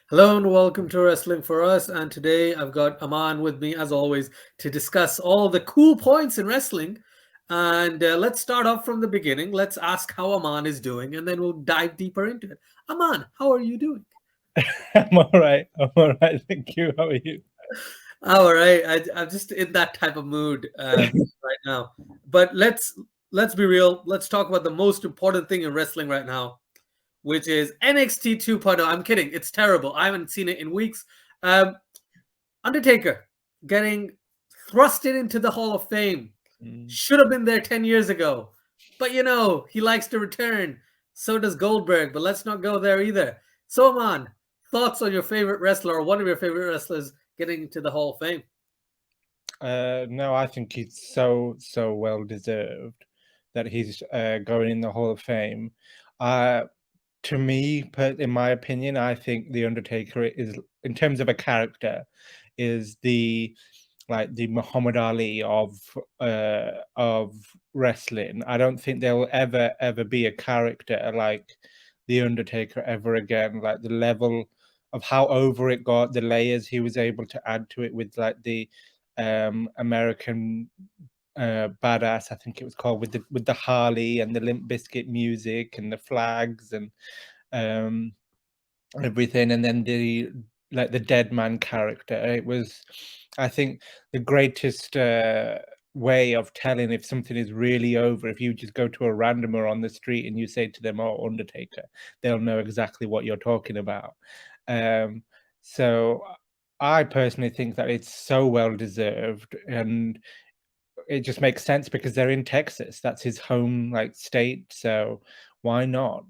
Hello and welcome to Wrestling for Us. And today I've got Aman with me, as always, to discuss all the cool points in wrestling. And let's start off from the beginning. Let's ask how Aman is doing, and then we'll dive deeper into it. Aman, how are you doing? I'm all right. I'm all right. Thank you. How are you? All right, I'm just in that type of mood right now. But let's be real. Let's talk about the most important thing in wrestling right now, which is NXT 2.0. I'm kidding. It's terrible. I haven't seen it in weeks. Um, Undertaker getting thrusted into the Hall of Fame. Mm. Should have been there 10 years ago. But he likes to return. So does Goldberg, but let's not go there either. So, man, thoughts on your favorite wrestler or one of your favorite wrestlers getting into the Hall of Fame? No, I think he's so well deserved that he's going in the Hall of Fame. Uh, to me, in my opinion, I think the Undertaker is, in terms of a character, is the Muhammad Ali of wrestling. I don't think there will ever be a character like the Undertaker ever again. Like the level of how over it got, the layers he was able to add to it with like the American badass, I think it was called, with the Harley and the Limp Bizkit music and the flags and um everything, and then the dead man character. It was, I think, the greatest way of telling if something is really over. If you just go to a randomer on the street and you say to them, "Oh, Undertaker," they'll know exactly what you're talking about. um so I personally think that it's so well deserved, and it just makes sense because they're in Texas. That's his home state, so why not?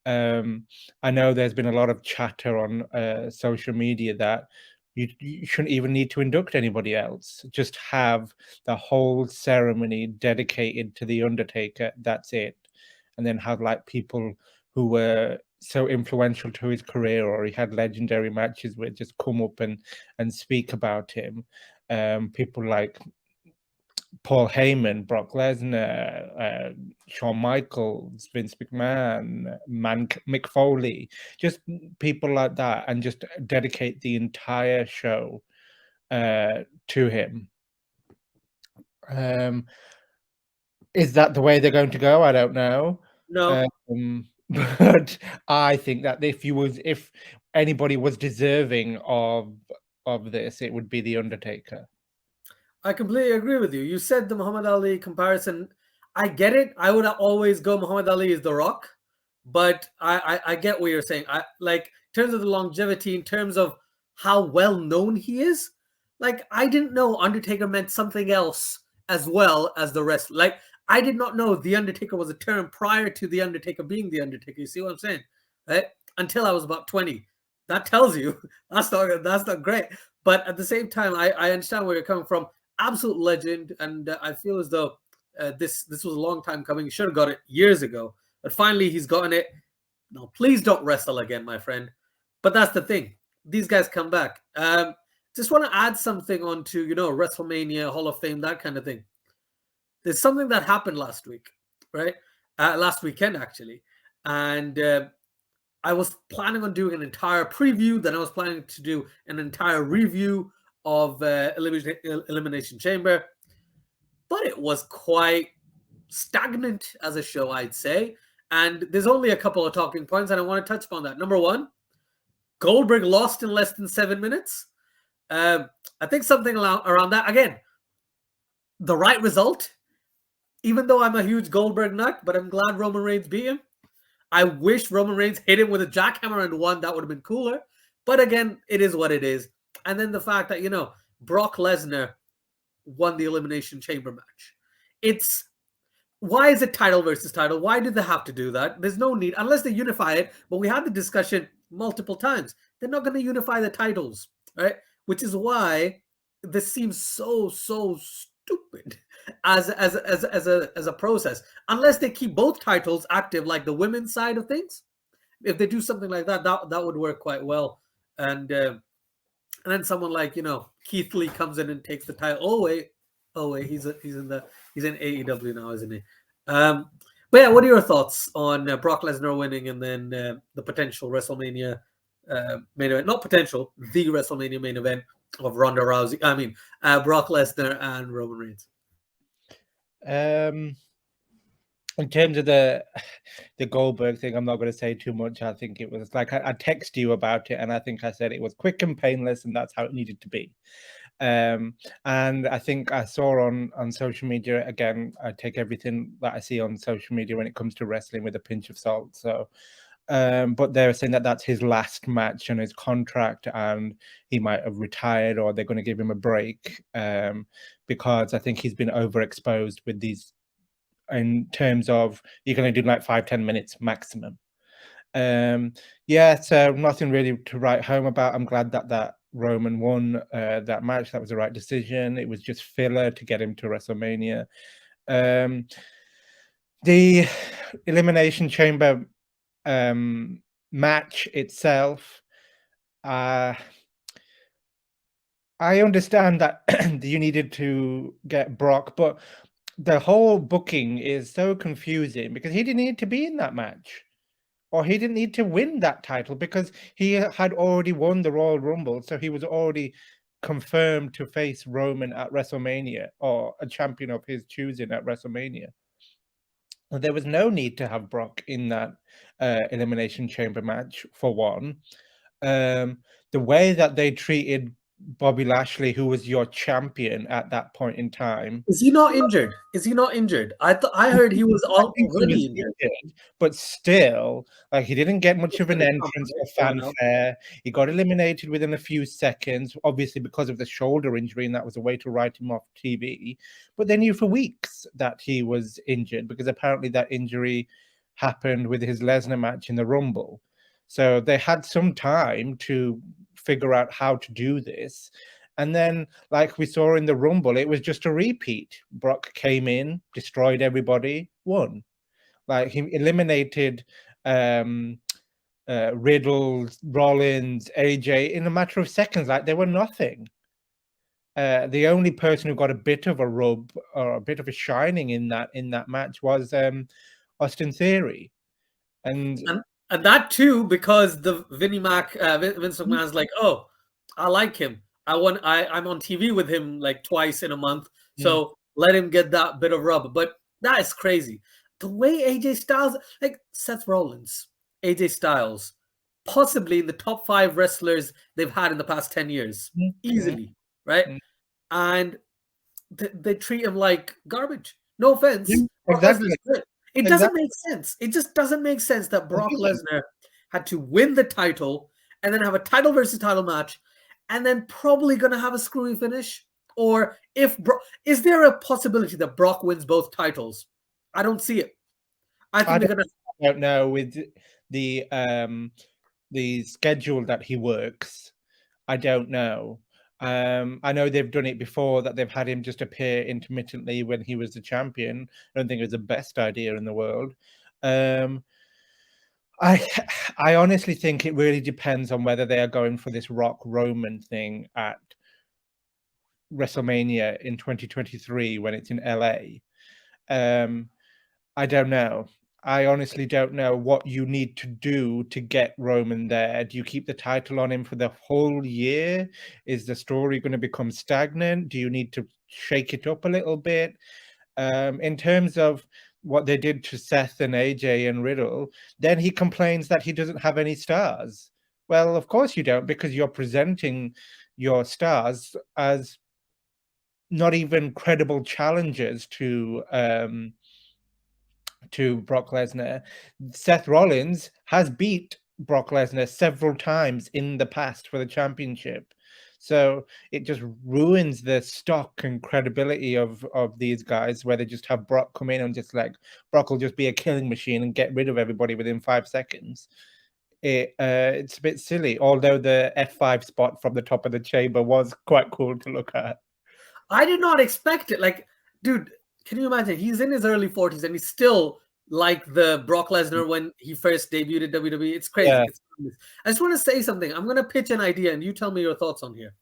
I know there's been a lot of chatter on social media that you shouldn't even need to induct anybody else. Just have the whole ceremony dedicated to the Undertaker. That's it. And then have people who were so influential to his career or he had legendary matches with just come up and speak about him. People like Paul Heyman, Brock Lesnar, Shawn Michaels, Vince McMahon, Mick Foley, just people like that, and just dedicate the entire show to him. Um, is that the way they're going to go? I don't know. No, But I think that if anybody was deserving of this, it would be the Undertaker. I completely agree with you. You said the Muhammad Ali comparison. I get it. I would always go Muhammad Ali is The Rock, but I get what you're saying. I like in terms of the longevity, in terms of how well known he is. Like I didn't know Undertaker meant something else as well as the rest. Like I did not know the Undertaker was a term prior to the Undertaker being the Undertaker. You see what I'm saying? Right? Until I was about 20. That tells you that's not great. But at the same time, I understand where you're coming from. Absolute legend, and I feel as though this was a long time coming. He should have got it years ago, but finally he's gotten it. No, please don't wrestle again, my friend. But that's the thing; these guys come back. Just want to add something onto WrestleMania, Hall of Fame, that kind of thing. There's something that happened last week, right? Last weekend actually, and I was planning on doing an entire preview. Then I was planning to do an entire review of Elimination Chamber, but it was quite stagnant as a show, I'd say. And there's only a couple of talking points, and I want to touch upon that. Number one, Goldberg lost in less than 7 minutes. I think something around that. Again, the right result, even though I'm a huge Goldberg nut, but I'm glad Roman Reigns beat him. I wish Roman Reigns hit him with a jackhammer and won. That would have been cooler. But again, it is what it is. And then the fact that, Brock Lesnar won the Elimination Chamber match. It's why is it title versus title? Why did they have to do that? There's no need, unless they unify it. But we had the discussion multiple times. They're not going to unify the titles, right? Which is why this seems so stupid as a process. Unless they keep both titles active, like the women's side of things. If they do something like that, that would work quite well. And then someone like Keith Lee comes in and takes the title. Oh wait, he's in AEW now, isn't he? But yeah, what are your thoughts on Brock Lesnar winning and then the potential WrestleMania main event, not potential, the WrestleMania main event of Ronda Rousey. I mean, Brock Lesnar and Roman Reigns. In terms of the Goldberg thing, I'm not going to say too much. I think it was like I text you about it, and I think I said it was quick and painless, and that's how it needed to be. And I think I saw on social media, again, I take everything that I see on social media when it comes to wrestling with a pinch of salt. So, but they're saying that that's his last match on his contract, and he might have retired, or they're going to give him a break, because I think he's been overexposed with these, in terms of you're going to do like 5-10 minutes maximum. Yeah, so nothing really to write home about. I'm glad that Roman won that match. That was the right decision. It was just filler to get him to WrestleMania. The Elimination Chamber match itself, I understand that you needed to get Brock, but the whole booking is so confusing because he didn't need to be in that match, or he didn't need to win that title because he had already won the Royal Rumble, so he was already confirmed to face Roman at WrestleMania, or a champion of his choosing at WrestleMania. There was no need to have Brock in that Elimination Chamber match, for one. The way that they treated Bobby Lashley, who was your champion at that point in time. Is he not injured? Is he not injured? I heard he was I think he already was injured. injured, but still, like, he didn't get much of an entrance or fanfare. He got eliminated within a few seconds, obviously because of the shoulder injury, and that was a way to write him off TV. But they knew for weeks that he was injured because apparently that injury happened with his Lesnar match in the Rumble. So they had some time to figure out how to do this. And then, like we saw in the Rumble, it was just a repeat. Brock came in, destroyed everybody, won. Like, he eliminated Riddle, Rollins, AJ in a matter of seconds. Like, they were nothing. The only person who got a bit of a rub or a bit of a shining in that match was Austin Theory. And that too, because the Vince McMahon's like, oh, I like him. I'm on TV with him like twice in a month, so let him get that bit of rub. But that is crazy. The way AJ Styles, like Seth Rollins, AJ Styles, possibly in the top 5 wrestlers they've had in the past 10 years, easily, right? And they treat him like garbage. No offense. Exactly. It doesn't make sense. It just doesn't make sense that Brock Lesnar had to win the title and then have a title versus title match, and then probably going to have a screwy finish. Or is there a possibility that Brock wins both titles? I don't see it. I think they're going to. I don't know, with the schedule that he works. I don't know. I know they've done it before, that they've had him just appear intermittently when he was the champion. I don't think it was the best idea in the world. I honestly think it really depends on whether they are going for this Rock Roman thing at WrestleMania in 2023 when it's in LA. I don't know. I honestly don't know what you need to do to get Roman there. Do you keep the title on him for the whole year? Is the story going to become stagnant? Do you need to shake it up a little bit? In terms of what they did to Seth and AJ and Riddle, then he complains that he doesn't have any stars. Well, of course you don't, because you're presenting your stars as not even credible challengers to Brock Lesnar. Seth Rollins has beat Brock Lesnar several times in the past for the championship. So it just ruins the stock and credibility of these guys, where they just have Brock come in and just like, Brock will just be a killing machine and get rid of everybody within 5 seconds. It's a bit silly, although the F5 spot from the top of the chamber was quite cool to look at. I did not expect it. Like, dude, can you imagine? He's in his early 40s and he's still like the Brock Lesnar when he first debuted at WWE. It's crazy. Yeah. I just want to say something. I'm going to pitch an idea and you tell me your thoughts on here.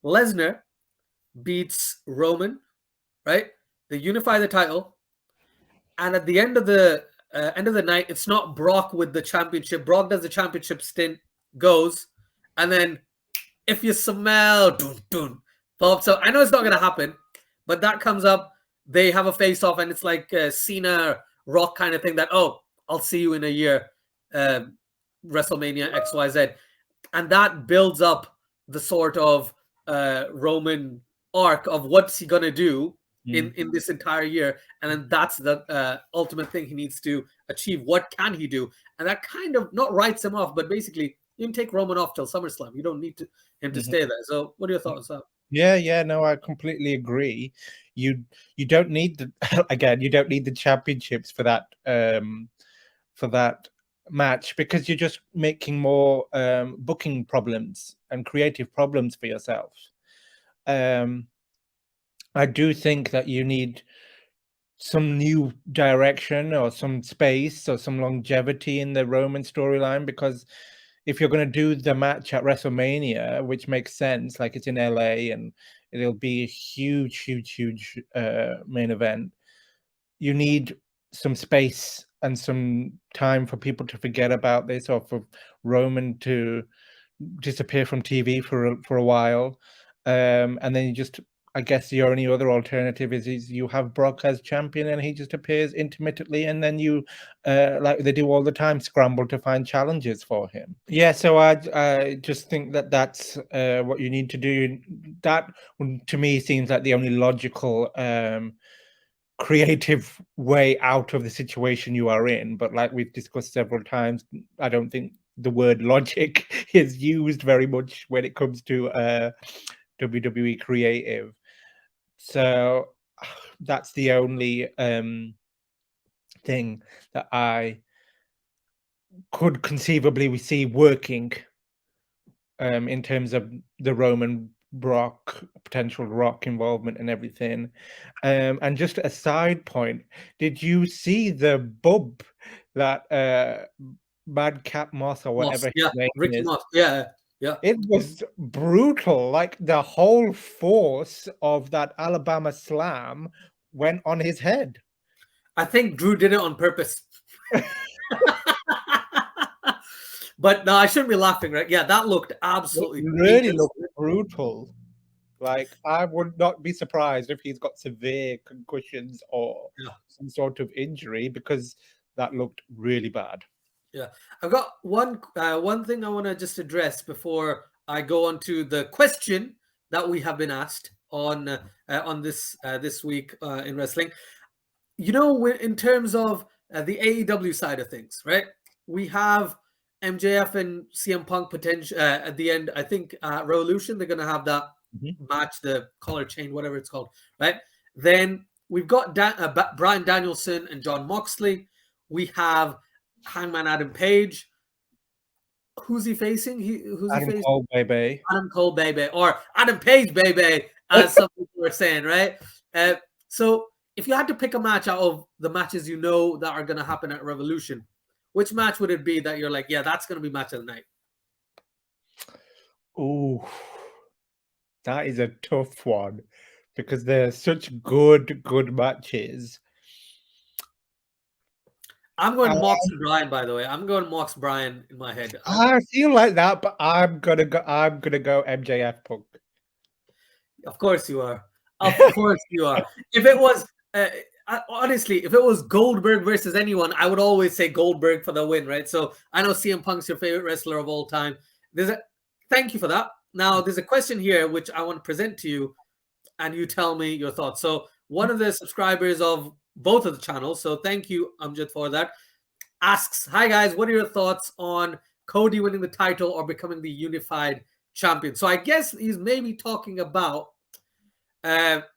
Lesnar beats Roman, right? They unify the title. And at the end of the night, it's not Brock with the championship. Brock does the championship stint goes, and then if you smell dun, dun, pops up. I know it's not gonna happen, but that comes up. They have a face off, and it's like a Cena Rock kind of thing. That, oh, I'll see you in a year, WrestleMania XYZ, and that builds up the sort of Roman arc of what's he gonna do in this entire year, and then that's the ultimate thing he needs to achieve. What can he do? And that kind of not writes him off, but basically you can take Roman off till SummerSlam. You don't need him to stay there. So, what are your thoughts on that? Yeah, no, I completely agree. You don't need the again, you don't need the championships for that match, because you're just making more booking problems and creative problems for yourself. I do think that you need some new direction or some space or some longevity in the Roman storyline, because if you're going to do the match at WrestleMania, which makes sense, like it's in LA and it'll be a huge main event, you need some space and some time for people to forget about this, or for Roman to disappear from TV for a while, and then you just, I guess the only other alternative is you have Brock as champion and he just appears intermittently, and then you, like they do all the time, scramble to find challenges for him. Yeah, so I just think that that's what you need to do. That, to me, seems like the only logical creative way out of the situation you are in. But like we've discussed several times, I don't think the word logic is used very much when it comes to WWE creative. So that's the only thing that I could conceivably see working in terms of the Roman Brock potential Rock involvement and everything. And just a side point, did you see the bump that Madcap Moss or Moss, whatever his yeah, name Ricky is? Moss, yeah, yeah. It was brutal. Like the whole force of that Alabama slam went on his head. I think Drew did it on purpose. But no, I shouldn't be laughing, right? Yeah, that looked It absolutely really painless. looked brutal. Like, I would not be surprised if he's got severe concussions or Yeah, some sort of injury, because that looked really bad. yeah. I've got one thing I want to just address before I go on to the question that we have been asked on this week in wrestling. You know, in terms of the AEW side of things, right? We have MJF and CM Punk potential at the end. I think Revolution, they're going to have that Mhm. match, the collar chain, whatever it's called, right? Then we've got Brian Danielson and John Moxley. We have Hangman Adam Page. Who's he facing? Who's he Adam facing? Cole, baby. Adam Cole, baby, or Adam Page, baby, as some people were saying, right? So if you had to pick a match out of the matches you know that are going to happen at Revolution, which match would it be that you're like, yeah, that's going to be match of the night? Ooh, that is a tough one, because they're such good matches. I'm I going Mox and Bryan, by the way. I'm going Mox Bryan in my head. I feel like that, but I'm gonna go MJF Punk. Of course you are. Of course you are. If it was, honestly, if it was Goldberg versus anyone, I would always say Goldberg for the win, right? So I know CM Punk's your favorite wrestler of all time. Thank you for that. Now, there's a question here which I want to present to you, and you tell me your thoughts. So one of the subscribers of both of the channels, so thank you, Amjad, for that, asks, hi guys, what are your thoughts on Cody winning the title or becoming the unified champion? So I guess he's maybe talking about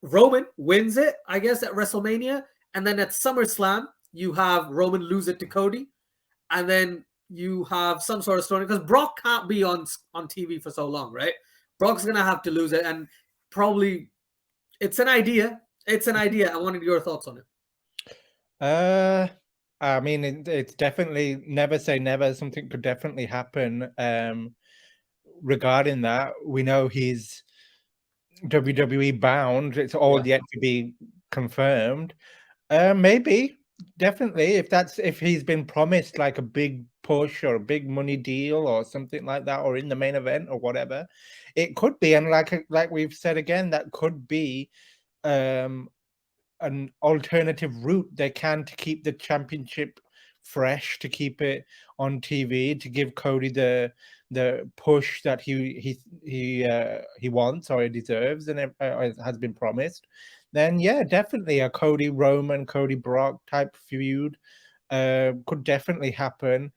Roman wins it, I guess, at WrestleMania, and then at SummerSlam you have Roman lose it to Cody, and then you have some sort of story, because Brock can't be on TV for so long, right? Brock's gonna have to lose it, and probably it's an idea. It's an idea. I wanted your thoughts on it. I mean, it's definitely, never say never. Something could definitely happen. Regarding that, we know he's WWE bound. It's all Yeah. yet to be confirmed. Maybe, definitely, if he's been promised like a big push or a big money deal or something like that, or in the main event or whatever, it could be. And like we've said again, that could be an alternative route they can to keep the championship fresh, to keep it on TV, to give Cody the push that he wants or he deserves and has been promised. Then yeah, definitely a Cody Roman, Cody Brock type feud could definitely happen.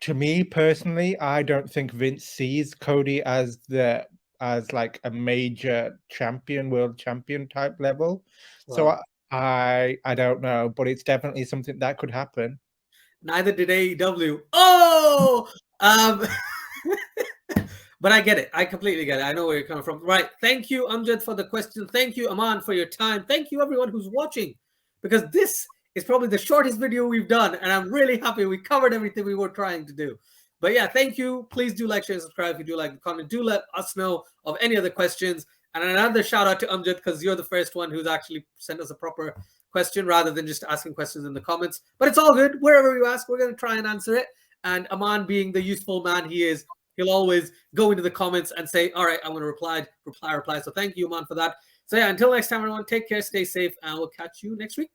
To me personally, I don't think Vince sees Cody as like a major champion, world champion type level. So Well, I don't know, but it's definitely something that could happen. neither did AEW. Oh, but I get it. I completely get it. I know where you're coming from. Right. Thank you, Amjad, for the question. Thank you, Aman, for your time. Thank you, everyone who's watching, because this is probably the shortest video we've done, and I'm really happy we covered everything we were trying to do. But yeah, thank you. Please do like, share, and subscribe if you do like the content. Do let us know of any other questions. And another shout out to Amjad, because you're the first one who's actually sent us a proper question rather than just asking questions in the comments. But it's all good. Wherever you ask, we're going to try and answer it. And Aman, being the useful man he is, he'll always go into the comments and say, all right, I'm going to reply. So thank you, Aman, for that. So yeah, until next time, everyone, take care, stay safe, and we'll catch you next week.